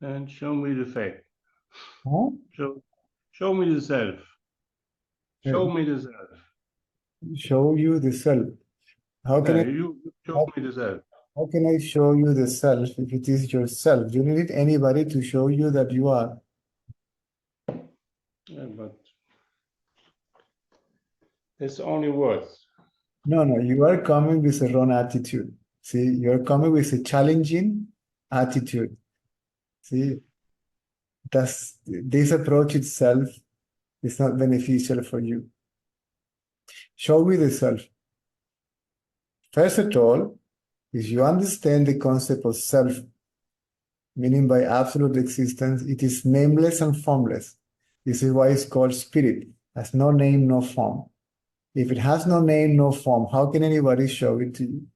and show me the fact. Huh? Show me the self. Show me the self. Show you the self. How can You show me the self. how can I show you the self if it is yourself? You don't need anybody to show you that you are. Yeah, but it's only words. No, you are coming with a wrong attitude. See, you're coming with a challenging attitude. See, this approach itself is not beneficial for you. Show me the self. First of all, if you understand the concept of self, meaning by absolute existence, it is nameless and formless. This is why it's called spirit. Has no name, no form. If it has no name, no form, how can anybody show it to you?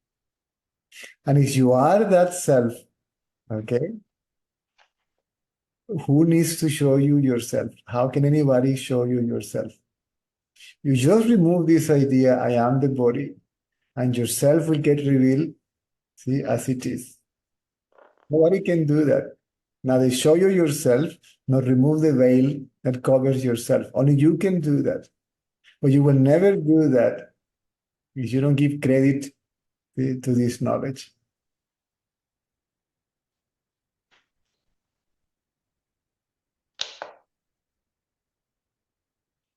And if you are that self, okay, who needs to show you yourself? How can anybody show you yourself? You just remove this idea, I am the body, and yourself will get revealed, see, as it is. Nobody can do that. Now they show you yourself, not remove the veil that covers yourself. Only you can do that. But you will never do that if you don't give credit to this knowledge.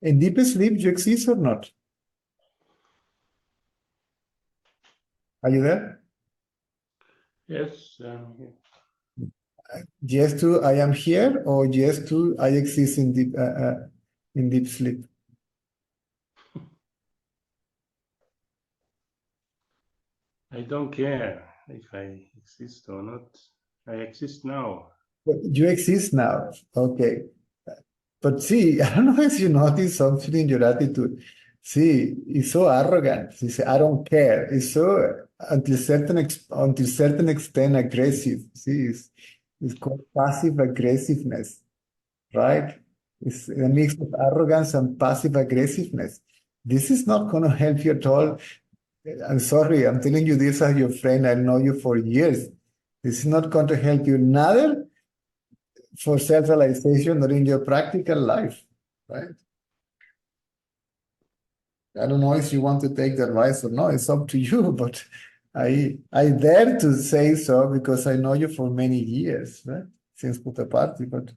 In deep sleep, you exist or not? Are you there? Yes. Yes to I am here, or yes to I exist in deep sleep. I don't care if I exist or not. I exist now. You exist now, okay. But see, I don't know if you notice something in your attitude. See, it's so arrogant. He say, I don't care. It's so until certain extent aggressive. See, it's called passive aggressiveness, right? It's a mix of arrogance and passive aggressiveness. This is not going to help you at all. I'm sorry, I'm telling you this as your friend. I know you for years. This is not going to help you, neither for self-realization nor in your practical life, right? I don't know if you want to take the advice or not. It's up to you, but I dare to say so because I know you for many years, right? Since Puta Party, but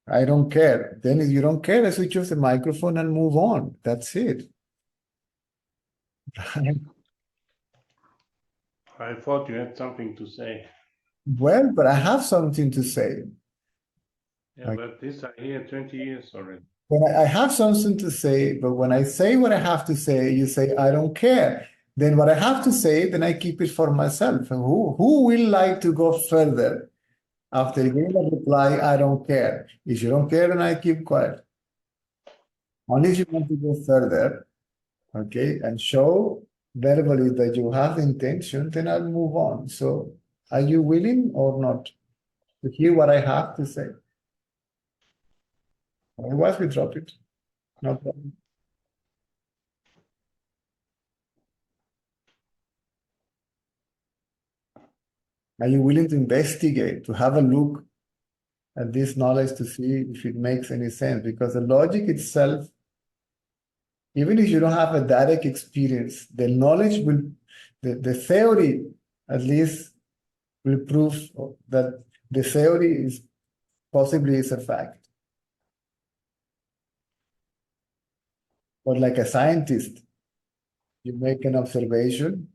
I don't care. Then if you don't care, I switch off the microphone and move on. That's it. I thought you had something to say. Well, but I have something to say. Yeah, but this I hear 20 years already. When I have something to say, but when I say what I have to say, you say, I don't care. Then what I have to say, then I keep it for myself. And who will like to go further after giving a reply, I don't care? If you don't care, then I keep quiet. Only if you want to go further, okay, and show verbally that you have intention, then I'll move on. So are you willing or not to hear what I have to say? Otherwise, we drop it. No problem. Are you willing to investigate, to have a look at this knowledge to see if it makes any sense? Because the logic itself, even if you don't have a direct experience, the knowledge will, the theory at least will prove that the theory is possibly is a fact. But like a scientist, you make an observation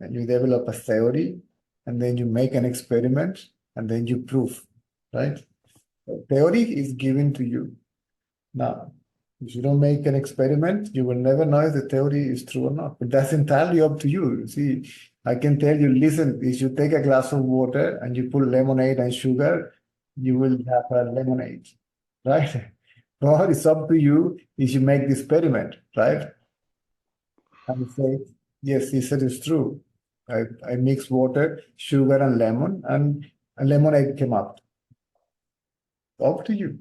and you develop a theory, and then you make an experiment, and then you prove, right? The theory is given to you. Now, if you don't make an experiment, you will never know if the theory is true or not. But that's entirely up to you. See, I can tell you, listen, if you take a glass of water and you put lemonade and sugar, you will have a lemonade, right? But it's up to you if you make the experiment, right? And say, yes, he said it's true. I mixed water, sugar, and lemon, and a lemonade came up. Up to you.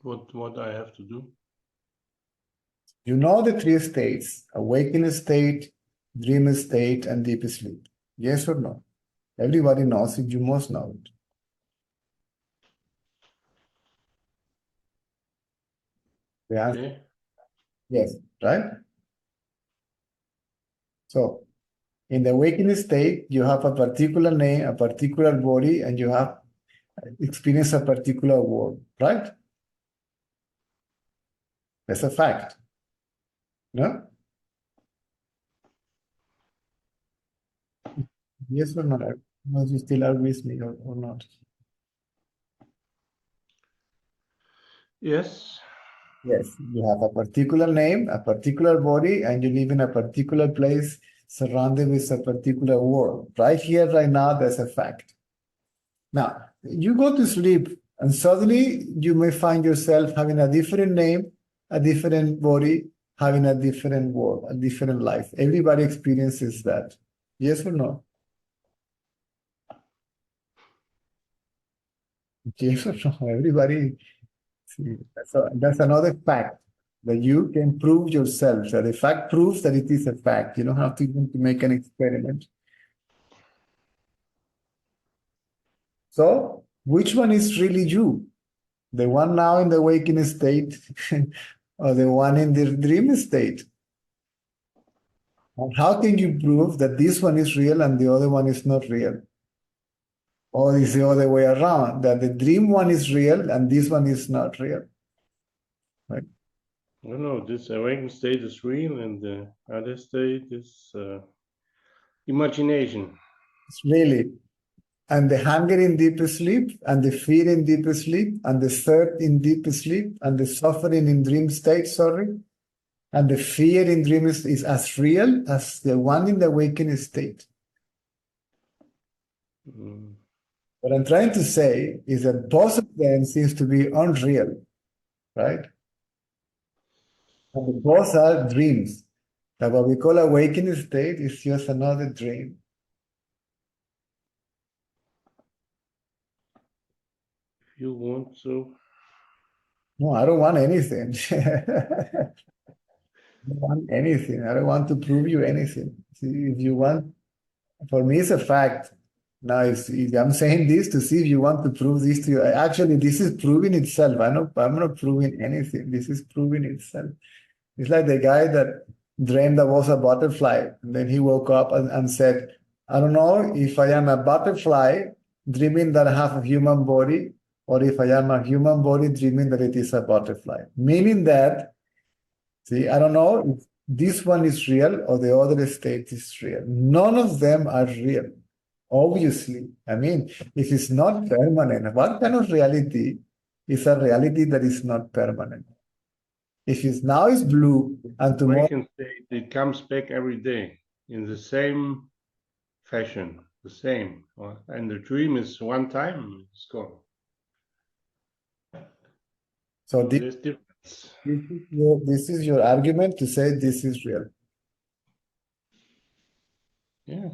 What I have to do? You know the three states: awakened state, dream state, and deep sleep. Yes or no? Everybody knows it, you must know it. The answer, Okay. yes, right? So in the awakening state, you have a particular name, a particular body, and you have experienced a particular world, right? That's a fact. No? Yes or not? No, you still are with me or not? Yes. Yes, you have a particular name, a particular body, and you live in a particular place surrounded with a particular world. Right here, right now, that's a fact. Now, you go to sleep, and suddenly you may find yourself having a different name, a different body, having a different world, a different life. Everybody experiences that. Yes or no? Yes or no? Everybody. See, that's another fact that you can prove yourself. That the fact proves that it is a fact. You don't have to even to make an experiment. So, which one is really you? The one now in the waking state, or the one in the dream state? And how can you prove that this one is real and the other one is not real? Or is the other way around, that the dream one is real and this one is not real? Right? No, this awakened state is real, and the other state is imagination. It's really. And the hunger in deep sleep, and the fear in deep sleep, and the thirst in deep sleep, and the suffering in dream state, sorry, and the fear in dream is as real as the one in the waking state. Mm. What I'm trying to say is that both of them seems to be unreal, right? And both are dreams. That what we call awakening state is just another dream. If you want to. No, I don't want anything. I don't want anything. I don't want to prove you anything. See, if you want, for me, it's a fact. Now, if I'm saying this to see if you want to prove this to you. Actually, this is proving itself. I'm not proving anything. This is proving itself. It's like the guy that dreamed I was a butterfly. And then he woke up and said, I don't know if I am a butterfly dreaming that I have a human body, or if I am a human body dreaming that it is a butterfly. Meaning that, see, I don't know if this one is real or the other state is real. None of them are real. Obviously. I mean, if it's not permanent, what kind of reality is a reality that is not permanent? If it's now is blue and tomorrow, Awakened state, it comes back every day in the same fashion, the same. And the dream is one time, it's gone. so There's difference. this is your argument to say this is real. Yeah.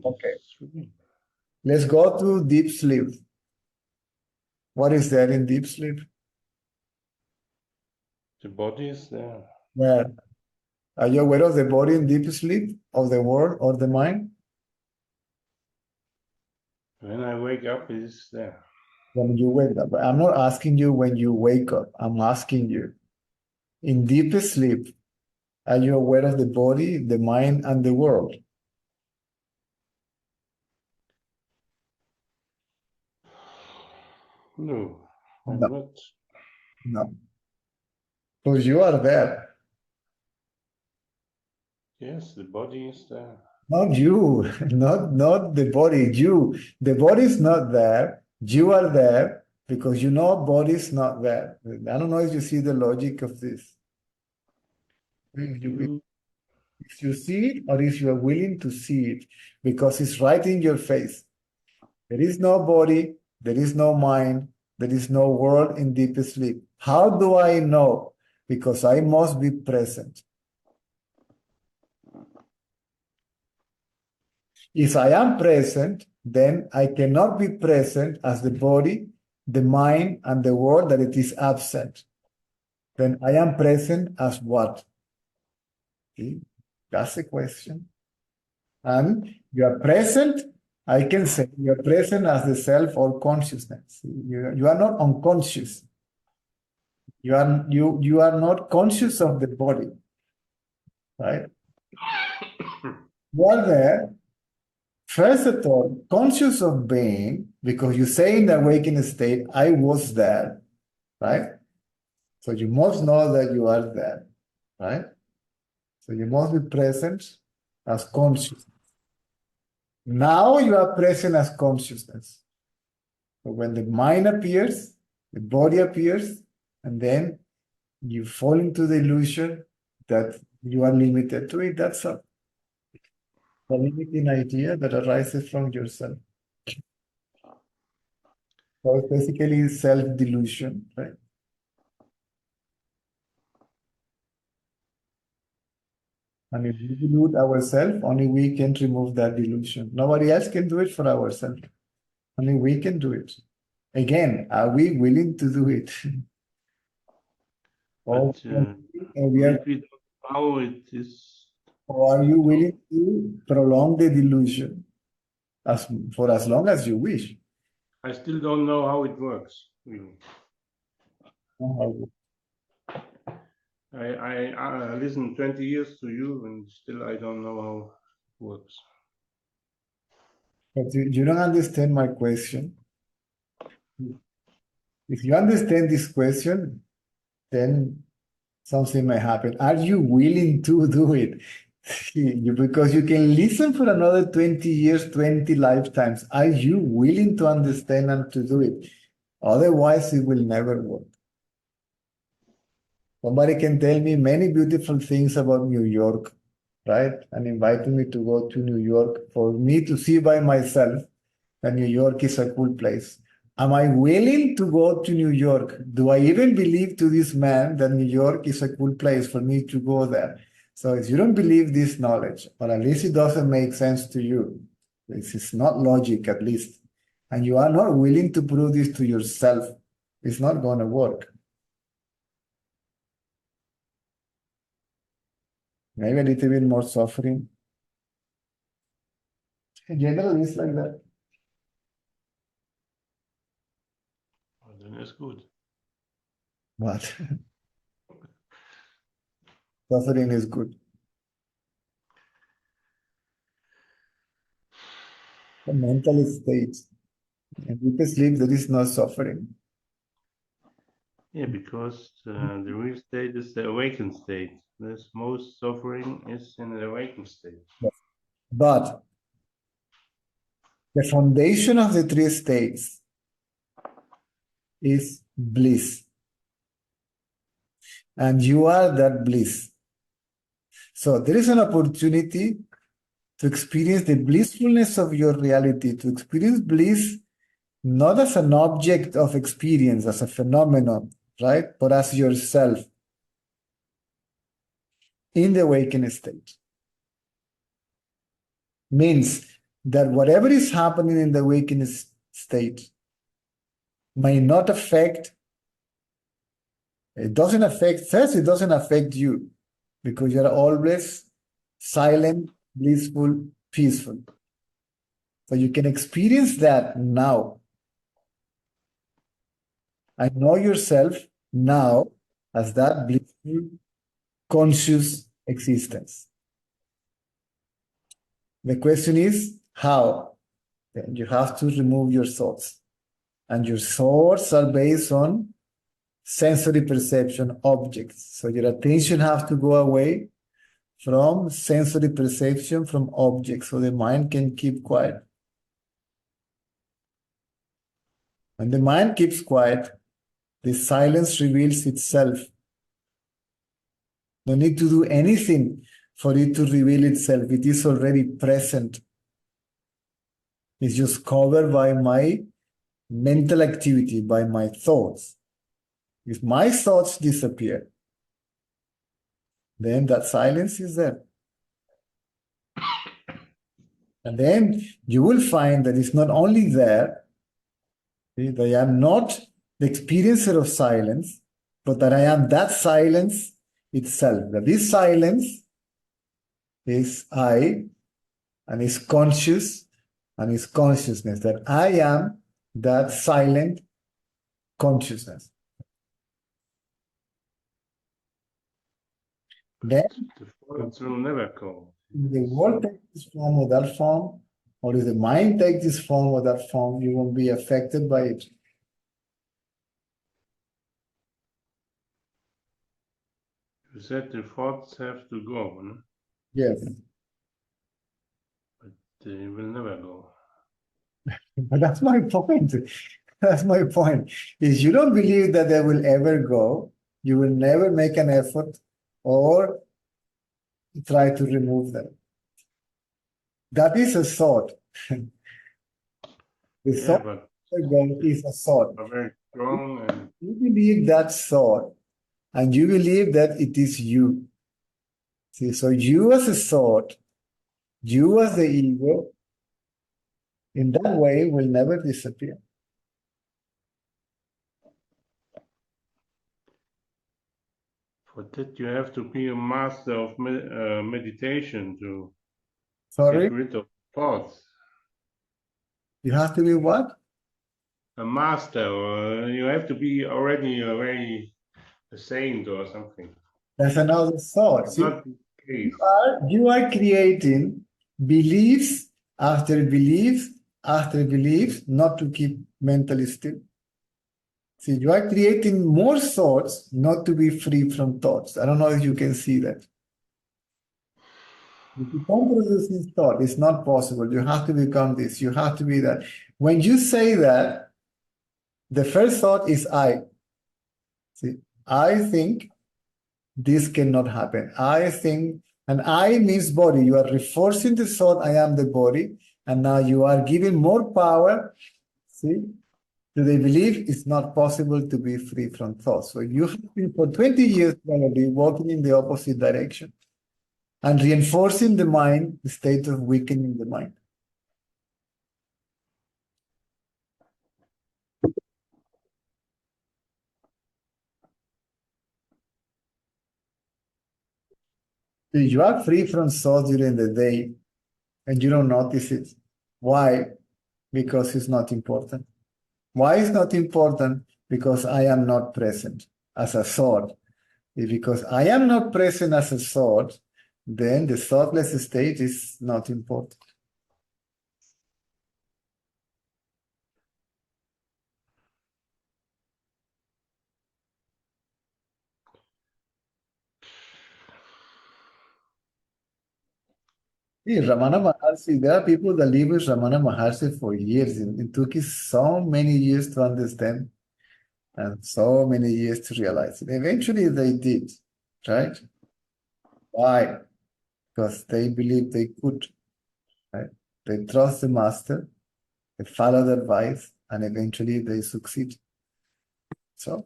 Okay. Real. Let's go to deep sleep. What is there in deep sleep? The body is there. Where? Are you aware of the body in deep sleep, of the world or the mind? When I wake up, it is there. When you wake up. I'm not asking you when you wake up. I'm asking you in deep sleep, are you aware of the body, the mind, and the world? No, I'm No, not. no. Because you are there. Yes, the body is there. Not you, not the body, you. The body is not there. You are there because you know body is not there. I don't know if you see the logic of this. You, If you see it or if you are willing to see it, because it's right in your face. There is no body, there is no mind, there is no world in deep sleep. How do I know? Because I must be present. If I am present, then I cannot be present as the body, the mind, and the world that it is absent. Then I am present as what? See? That's the question. And you are present I can say you're present as the self or consciousness. You are not unconscious. You are not conscious of the body, right? You are there, first of all, conscious of being, because you say in the awakened state, I was there, right? So you must know that you are there, right? So you must be present as conscious. Now you are present as consciousness. So when the mind appears, the body appears, and then you fall into the illusion that you are limited to it. That's a limiting idea that arises from yourself. So it's basically self-delusion, right? And if we delude ourselves, only we can remove that delusion. Nobody else can do it for ourselves. Only we can do it. Again, are we willing to do it? Or, But we are, if we don't know how it is, or are you willing to prolong the delusion for as long as you wish? I still don't know how it works. Really. I listened 20 years to you, and still I don't know how it works. But you don't understand my question. If you understand this question, then something may happen. Are you willing to do it? Because you can listen for another 20 years, 20 lifetimes. Are you willing to understand and to do it? Otherwise, it will never work. Somebody can tell me many beautiful things about New York, right? And inviting me to go to New York for me to see by myself that New York is a cool place. Am I willing to go to New York? Do I even believe to this man that New York is a cool place for me to go there? So if you don't believe this knowledge, or at least it doesn't make sense to you, this is not logic at least, and you are not willing to prove this to yourself, it's not going to work. Maybe a little bit more suffering. In general, it's like that. Well, then it's good. But suffering is good. The mental state. In deep sleep, there is no suffering. Yeah, because the real state is the awakened state. This most suffering is in the awakened state. But the foundation of the three states is bliss. And you are that bliss. So there is an opportunity to experience the blissfulness of your reality, to experience bliss not as an object of experience, as a phenomenon, right? But as yourself in the awakened state. Means that whatever is happening in the awakened state may not affect, it doesn't affect you because you're always silent, blissful, peaceful. So you can experience that now. I know yourself now as that blissful, conscious existence. The question is how? Then you have to remove your thoughts. And your thoughts are based on sensory perception objects. So your attention has to go away from sensory perception from objects so the mind can keep quiet. When the mind keeps quiet, the silence reveals itself. No need to do anything for it to reveal itself. It is already present. It's just covered by my mental activity, by my thoughts. If my thoughts disappear, then that silence is there. And then you will find that it's not only there, that I am not the experiencer of silence, but that I am that silence itself. That this silence is I, and is conscious, and it's consciousness, that I am that silent consciousness. Then The thoughts will never go. if the world takes this form or that form, or if the mind takes this form or that form, you won't be affected by it. You said the thoughts have to go, no? Yes. But they will never go. But that's my point. That's my point. Is you don't believe that they will ever go, you will never make an effort or try to remove them. That is a thought. The Yeah, thought but is a thought. are very strong and You believe that thought, and you believe that it is you. See, so you as a thought, you as the ego, in that way will never disappear. for that you have to be a master of meditation to Sorry, get rid of thoughts. you have to be what? A master, or you have to be already a saint or something. That's another thought. It's See, not the case. you are creating beliefs after beliefs after beliefs, not to keep mentally still. See, you are creating more thoughts not to be free from thoughts. I don't know if you can see that. If you can't produce this thought, it's not possible. You have to become this, you have to be that. When you say that, the first thought is I. See, I think this cannot happen. I think, and I means body. You are reinforcing the thought, I am the body, and now you are giving more power, see, to the belief it's not possible to be free from thoughts. So you have been for 20 years probably walking in the opposite direction and reinforcing the mind, the state of weakening the mind. If you are free from thoughts during the day and you don't notice it, why? Because it's not important. Why is not important? Because I am not present as a thought. Because I am not present as a thought, then the thoughtless state is not important. See, Ramana Maharshi, there are people that live with Ramana Maharshi for years. It took us so many years to understand and so many years to realize it. Eventually they did, right? Why? Because they believed they could, right? They trust the master, they follow the advice, and eventually they succeed. So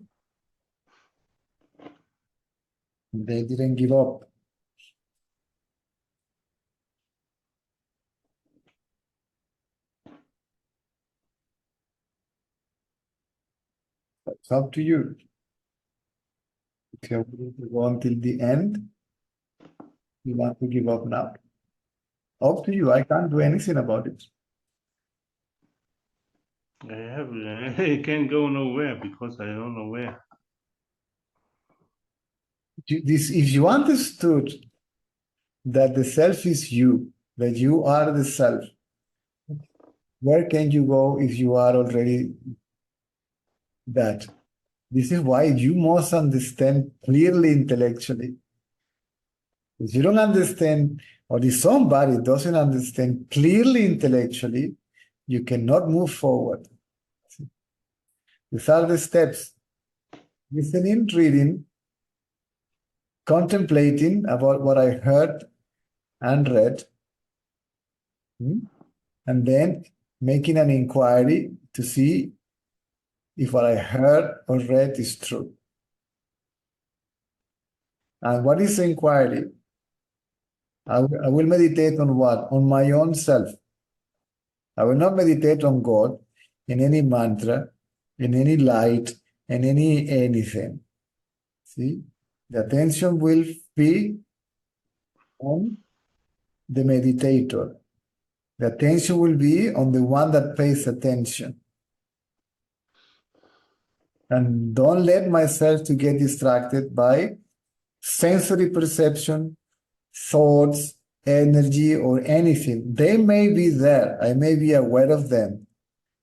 they didn't give up. It's up to you. If you're willing to go until the end, you want to give up now. Up to you. I can't do anything about it. I can't go nowhere because I don't know where. If you understood that the self is you, that you are the self, where can you go if you are already that? This is why you must understand clearly intellectually. If you don't understand, or if somebody doesn't understand clearly intellectually, you cannot move forward. These are the steps. Listening, reading, contemplating about what I heard and read, and then making an inquiry to see if what I heard or read is true. And what is the inquiry? I will meditate on what? On my own self. I will not meditate on God in any mantra, in any light, in any anything. See? The attention will be on the meditator. The attention will be on the one that pays attention. And don't let myself to get distracted by sensory perception, thoughts, energy, or anything. They may be there. I may be aware of them,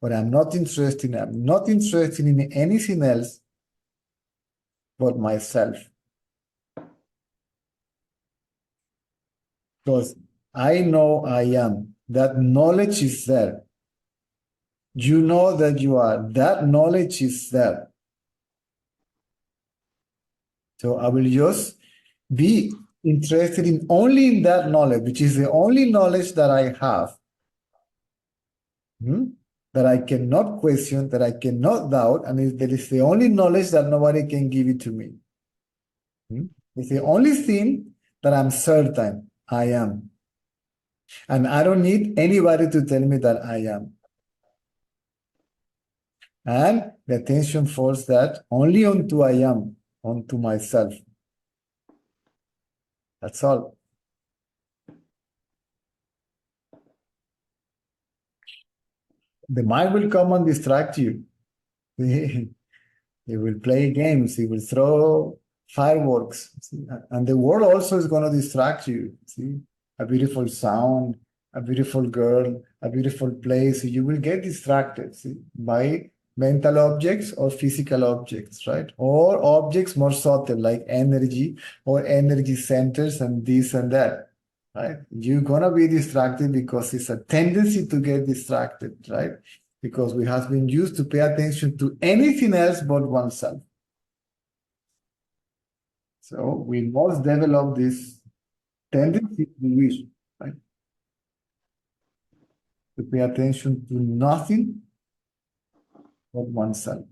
but I'm not interested in anything else but myself. Because I know I am. That knowledge is there. You know that you are. That knowledge is there. So I will just be interested in only in that knowledge, which is the only knowledge that I have, that I cannot question, that I cannot doubt, and that is the only knowledge that nobody can give it to me. It's the only thing that I'm certain I am. And I don't need anybody to tell me that I am. And the attention falls that only onto I am, onto myself. That's all. The mind will come and distract you. He will play games. He will throw fireworks. See? And the world also is going to distract you. See, a beautiful sound, a beautiful girl, a beautiful place. You will get distracted, see, by mental objects or physical objects, right? Or objects more subtle like energy or energy centers and this and that, right? You're going to be distracted because it's a tendency to get distracted, right? Because we have been used to pay attention to anything else but oneself. So we must develop this tendency to wish, right? To pay attention to nothing but oneself.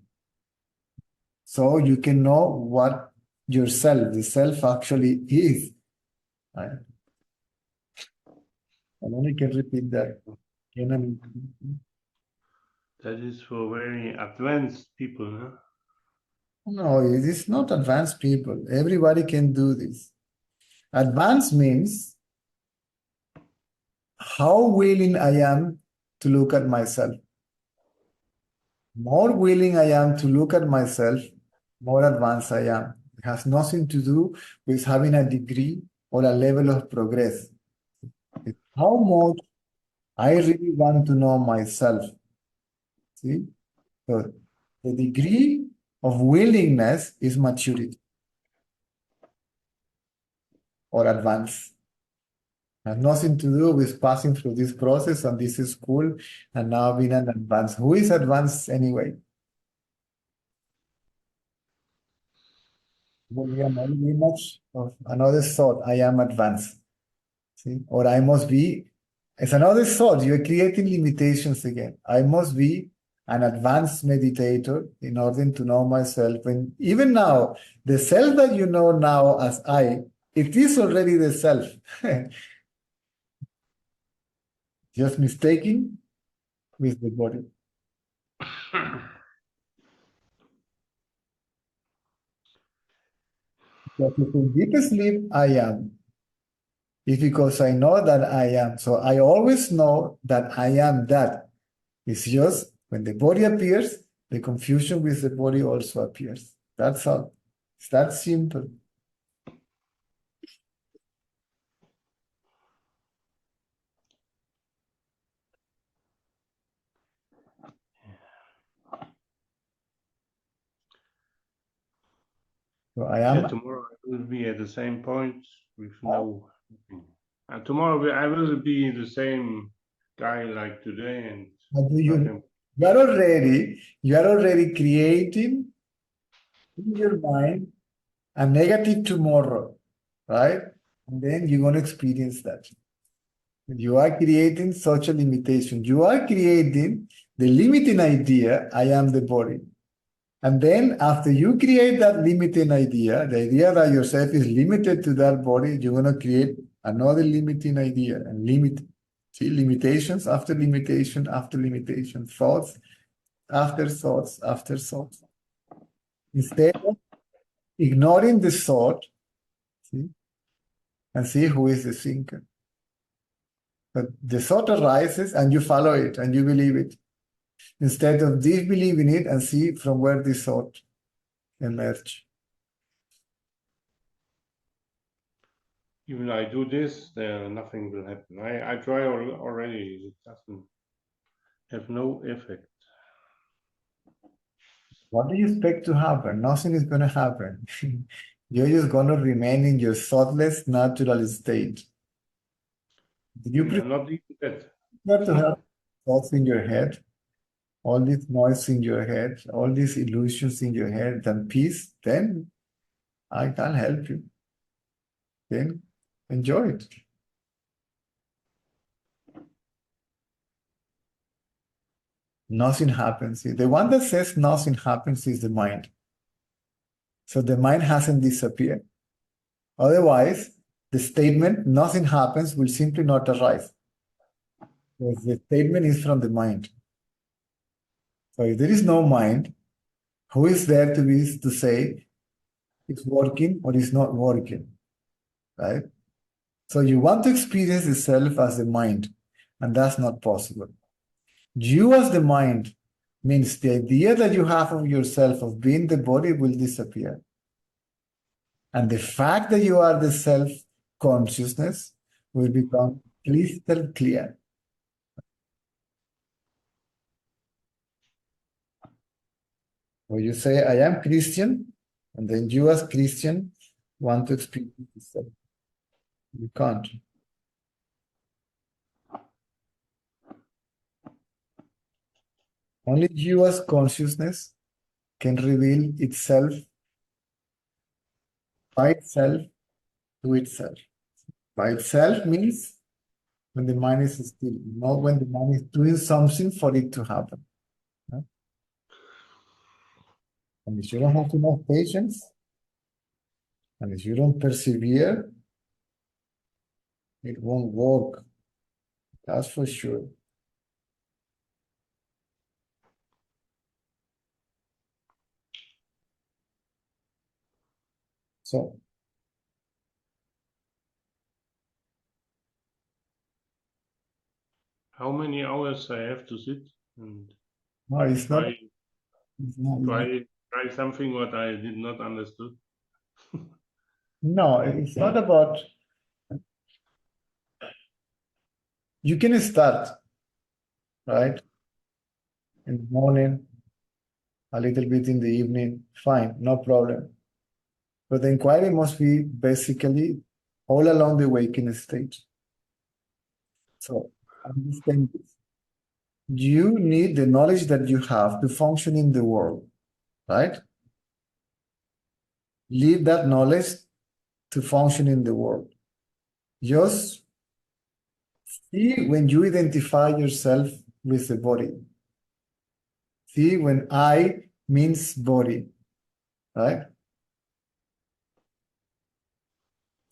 So you can know what yourself, the self actually is, right? And only can repeat that. That is for very advanced people, huh? No, it is not advanced people. Everybody can do this. Advanced means how willing I am to look at myself. More willing I am to look at myself, more advanced I am. It has nothing to do with having a degree or a level of progress. It's how much I really want to know myself. See? So the degree of willingness is maturity or advance. It has nothing to do with passing through this process and this is school and now being an advance. Who is advanced anyway? We are not much of another thought. I am advanced. See? Or I must be. It's another thought. You're creating limitations again. I must be an advanced meditator in order to know myself. And even now, the self that you know now as I, it is already the self. Just mistaking with the body. But if in deep sleep, I am. It's because I know that I am. So I always know that I am that. It's just when the body appears, the confusion with the body also appears. That's all. It's that simple. So I am. Yeah, tomorrow I will be at the same point with no. Tomorrow I will be the same guy like today, and You are already creating in your mind a negative tomorrow, right? And then you're going to experience that. You are creating such a limitation. You are creating the limiting idea, I am the body. And then after you create that limiting idea, the idea that yourself is limited to that body, you're going to create another limiting idea and limitations after limitation after limitation, thoughts after thoughts after thoughts. Instead of ignoring the thought, see, and see who is the thinker. But the thought arises and you follow it and you believe it. Instead of disbelieving it and see from where this thought emerge. Even I do this, nothing will happen. I try already. It doesn't have no effect. What do you expect to happen? Nothing is going to happen. You're just going to remain in your thoughtless, natural state. Do you Not even that. prefer to have thoughts in your head, all this noise in your head, all these illusions in your head, than peace? Then I can't help you. Then enjoy it. Nothing happens. The one that says nothing happens is the mind. So the mind hasn't disappeared. Otherwise, the statement nothing happens will simply not arise. Because the statement is from the mind. So if there is no mind, who is there to say it's working or it's not working? Right? So you want to experience the self as the mind, and that's not possible. You as the mind means the idea that you have of yourself of being the body will disappear. And the fact that you are the self consciousness will become crystal clear. When you say, I am Christian, and then you as Christian want to experience the self. You can't. Only you as consciousness can reveal itself by itself to itself. By itself means when the mind is still, not when the mind is doing something for it to happen. Right? And if you don't have enough patience, and if you don't persevere, it won't work. That's for sure. So, How many hours I have to sit and no, it's not. try It's not try something what I did not understood? no, it's not about. You can start, right? In the morning, a little bit in the evening, fine, no problem. But the inquiry must be basically all along the waking stage. So understand this. You need the knowledge that you have to function in the world, right? Leave that knowledge to function in the world. Just see when you identify yourself with the body. See when I means body, right?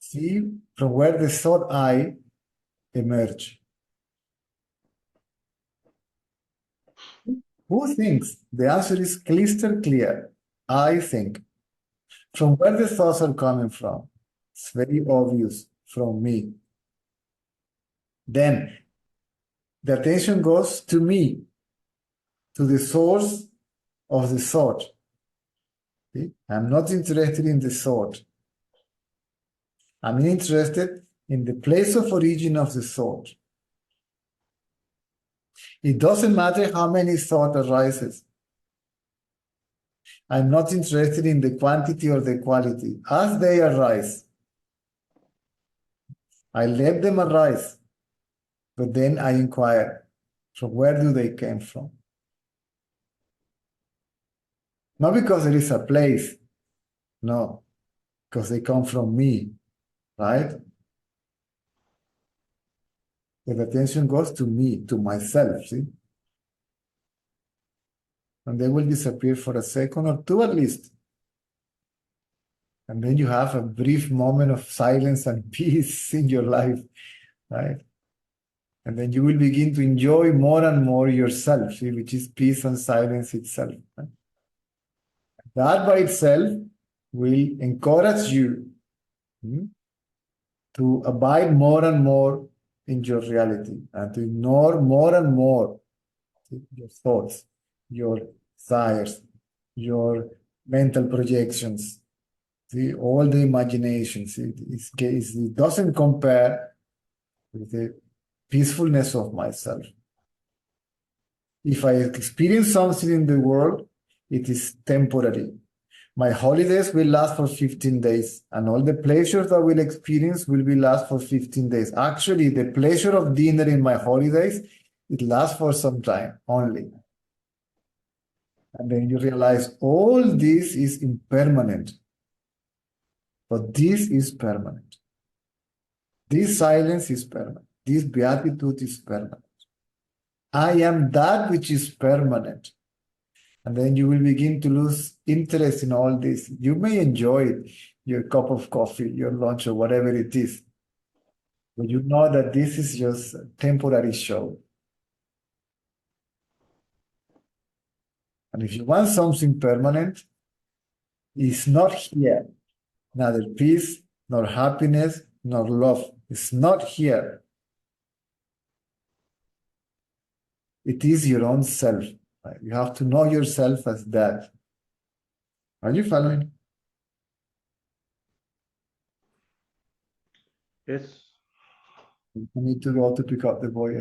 See from where the thought I emerge. Who thinks? The answer is crystal clear. I think. From where the thoughts are coming from? It's very obvious from me. Then the attention goes to me, to the source of the thought. See? I'm not interested in the thought. I'm interested in the place of origin of the thought. It doesn't matter how many thought arises. I'm not interested in the quantity or the quality. As they arise, I let them arise, but then I inquire, from where do they come from? Not because there is a place, no, because they come from me, right? The attention goes to me, to myself, see? And they will disappear for a second or two at least. And then you have a brief moment of silence and peace in your life, right? And then you will begin to enjoy more and more yourself, see, which is peace and silence itself. Right? That by itself will encourage you to abide more and more in your reality and to ignore more and more your thoughts, your desires, your mental projections, see, all the imaginations. It doesn't compare with the peacefulness of myself. If I experience something in the world, it is temporary. My holidays will last for 15 days, and all the pleasures that we'll experience will be last for 15 days. Actually, the pleasure of dinner in my holidays, it lasts for some time only. And then you realize all this is impermanent. But this is permanent. This silence is permanent. This beatitude is permanent. I am that which is permanent. And then you will begin to lose interest in all this. You may enjoy it, your cup of coffee, your lunch, or whatever it is. But you know that this is just a temporary show. And if you want something permanent, it's not here. Neither peace, nor happiness, nor love. It's not here. It is your own self. You have to know yourself as that. Are you following? Yes. I need to go to pick up the boy.